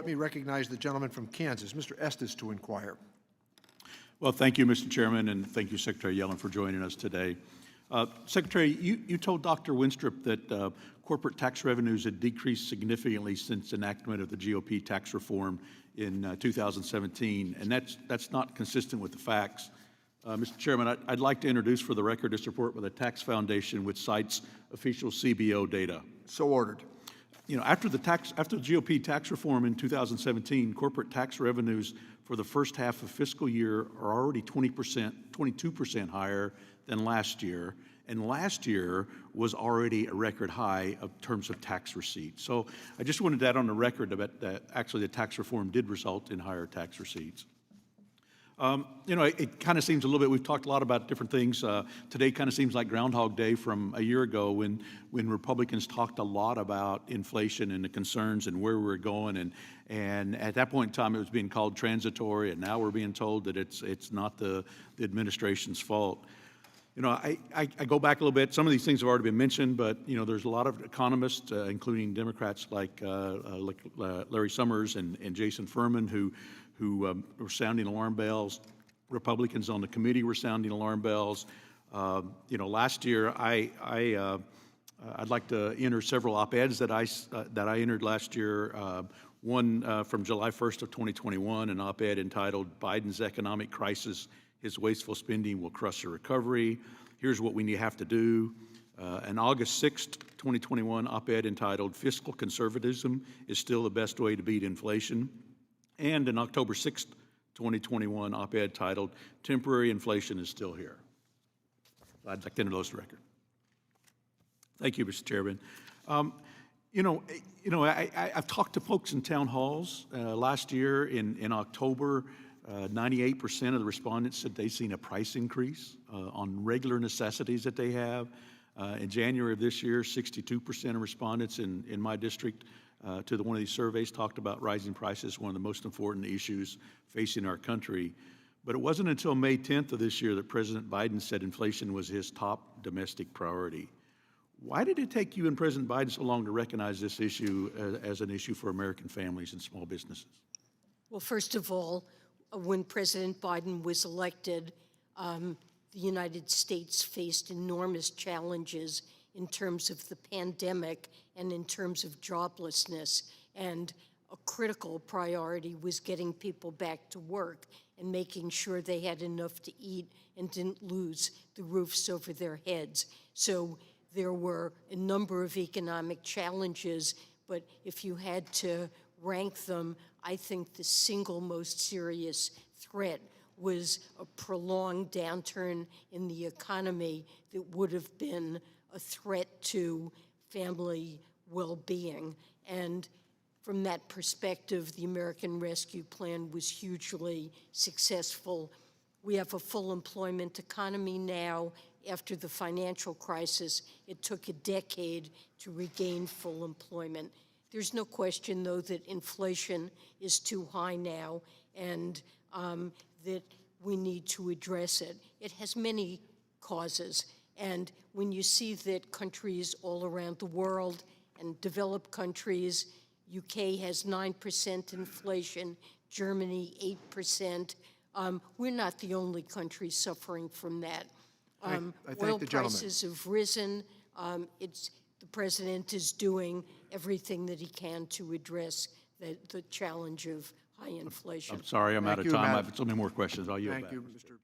Let me recognize the gentleman from Kansas, Mr. Estes, to inquire. Well, thank you, Mr. Chairman, and thank you, Secretary Yellen, for joining us today. Secretary, you told Dr. Winstrup that corporate tax revenues had decreased significantly since enactment of the GOP tax reform in 2017, and that's not consistent with the facts. Mr. Chairman, I'd like to introduce for the record this report by the Tax Foundation, which cites official CBO data. So ordered. You know, after the GOP tax reform in 2017, corporate tax revenues for the first half of fiscal year are already 22% higher than last year, and last year was already a record high in terms of tax receipts. So I just wanted that on the record that actually the tax reform did result in higher tax receipts. You know, it kind of seems a little bit, we've talked a lot about different things. Today kind of seems like Groundhog Day from a year ago when Republicans talked a lot about inflation and the concerns and where we were going. And at that point in time, it was being called transitory, and now we're being told that it's not the administration's fault. You know, I go back a little bit. Some of these things have already been mentioned, but, you know, there's a lot of economists, including Democrats like Larry Summers and Jason Furman, who were sounding alarm bells. Republicans on the committee were sounding alarm bells. You know, last year, I'd like to enter several op-eds that I entered last year. One from July 1st of 2021, an op-ed entitled "Biden's Economic Crisis, His Wasteful Spending Will Crush the Recovery. Here's what we have to do." An August 6th, 2021 op-ed entitled "Fiscal Conservatism is Still the Best Way to Beat Inflation." And an October 6th, 2021 op-ed titled "Temporary Inflation is Still Here." I'd like to enter those to record. Thank you, Mr. Chairman. I've talked to folks in town halls. Last year in October, 98% of the respondents said they've seen a price increase on regular necessities that they have. In January of this year, 62% of respondents in my district to one of these surveys talked about rising prices, one of the most important issues facing our country. But it wasn't until May 10th of this year that President Biden said inflation was his top domestic priority. Why did it take you and President Biden so long to recognize this issue as an issue for American families and small businesses? Well, first of all, when President Biden was elected, the United States faced enormous challenges in terms of the pandemic and in terms of joblessness. And a critical priority was getting people back to work and making sure they had enough to eat and didn't lose the roofs over their heads. So there were a number of economic challenges, but if you had to rank them, I think the single most serious threat was a prolonged downturn in the economy that would have been a threat to family well-being. And from that perspective, the American Rescue Plan was hugely successful. We have a full employment economy now. After the financial crisis, it took a decade to regain full employment. There's no question, though, that inflation is too high now and that we need to address it. It has many causes. And when you see that countries all around the world and developed countries, UK has 9% inflation, Germany 8%, we're not the only country suffering from that. I thank Oil the gentleman. prices have risen. The president is doing everything that he can to address the challenge of high inflation. I'm sorry, I'm out of you, time. I Madam. have so many more questions. I'll yield back. Thank you, Mr.